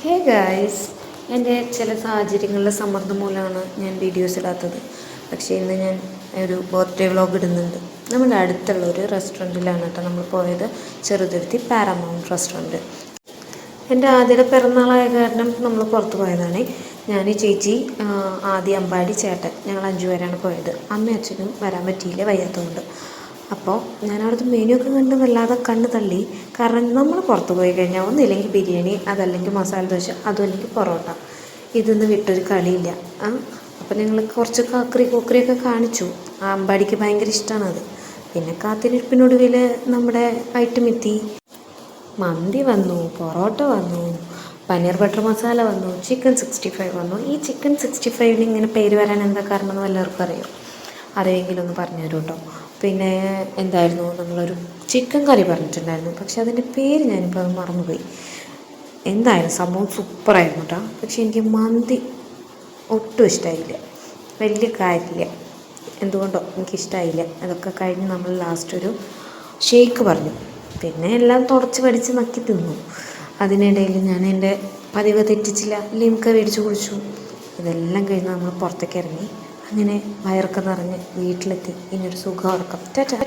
Hey guys, എൻ്റെ ചില സാഹചര്യങ്ങളിലെ സമ്മർദ്ദം മൂലമാണ് ഞാൻ വീഡിയോസ് ഇടാത്തത്. പക്ഷേ ഇന്ന് ഞാൻ ഒരു ബർത്ത്ഡേ വ്ളോഗ് ഇടുന്നുണ്ട്. നമ്മുടെ അടുത്തുള്ള ഒരു റെസ്റ്റോറൻറ്റിലാണ് കേട്ടോ നമ്മൾ പോയത്. Cheruthuruthy paramount restaurant. എൻ്റെ ആദ്യത്തെ പിറന്നാളായ കാരണം നമ്മൾ പുറത്ത് പോയതാണ്. ഞാൻ, ചേച്ചി, ആദ്യ അമ്പാടി, ചേട്ടൻ, ഞങ്ങൾ 5 പേരാണ് പോയത്. അമ്മയും അച്ഛനും വരാൻ പറ്റിയില്ല, വയ്യാത്തതുകൊണ്ട്. അപ്പോൾ ഞാൻ അവിടുത്തെ മെനു ഒക്കെ കണ്ട് വല്ലാതെ കണ്ണ് തള്ളി. കാരണം നമ്മൾ പുറത്ത് പോയി കഴിഞ്ഞാൽ ഒന്നില്ലെങ്കിൽ ബിരിയാണി, അതല്ലെങ്കിൽ മസാല ദോശ, അതുമല്ലെങ്കിൽ പൊറോട്ട, ഇതൊന്നും വിട്ടൊരു കളിയില്ല. അപ്പോൾ ഞങ്ങൾ കുറച്ച് കൊക്കറിയൊക്കെ കാണിച്ചു. ആ അമ്പാടിക്ക് ഭയങ്കര ഇഷ്ടമാണത്. പിന്നെ കാത്തിരിപ്പിനൊടുവിൽ നമ്മുടെ ഐറ്റം എത്തി. മന്തി വന്നു, പൊറോട്ട വന്നു, പനീർ ബട്ടർ മസാല വന്നു, ചിക്കൻ 65 വന്നു. ഈ ചിക്കൻ 65-ന് ഇങ്ങനെ പേര് വരാൻ എന്താ കാരണം എന്ന് എല്ലാവർക്കും അറിയാം. അറിയെങ്കിലും ഒന്ന് പറഞ്ഞു തരും കേട്ടോ. പിന്നെ എന്തായിരുന്നു, നമ്മളൊരു ചിക്കൻ കറി പറഞ്ഞിട്ടുണ്ടായിരുന്നു. പക്ഷെ അതിൻ്റെ പേര് ഞാനിപ്പോൾ മറന്നുപോയി. എന്തായാലും സംഭവം സൂപ്പറായിരുന്നു കേട്ടോ. പക്ഷെ എനിക്ക് മന്തി ഒട്ടും ഇഷ്ടമായില്ല, വലിയ കാര്യമില്ല, എന്തുകൊണ്ടോ എനിക്കിഷ്ടമായില്ല. അതൊക്കെ കഴിഞ്ഞ് നമ്മൾ ലാസ്റ്റ് ഒരു ഷേക്ക് പറഞ്ഞു. പിന്നെ എല്ലാം തുടച്ച് പഠിച്ച് നക്കി തിന്നു. അതിനിടയിൽ ഞാൻ എൻ്റെ പതിവ് തെറ്റിച്ചില്ല, ലിംക മേടിച്ച് കുടിച്ചു. ഇതെല്ലാം കഴിഞ്ഞ് നമ്മൾ പുറത്തേക്ക് ഇറങ്ങി. അങ്ങനെ വയറൊക്കെ നിറഞ്ഞ് വീട്ടിലെത്തി. ഇനിയൊരു സുഖം ഉറക്കം. ടാറ്റാ.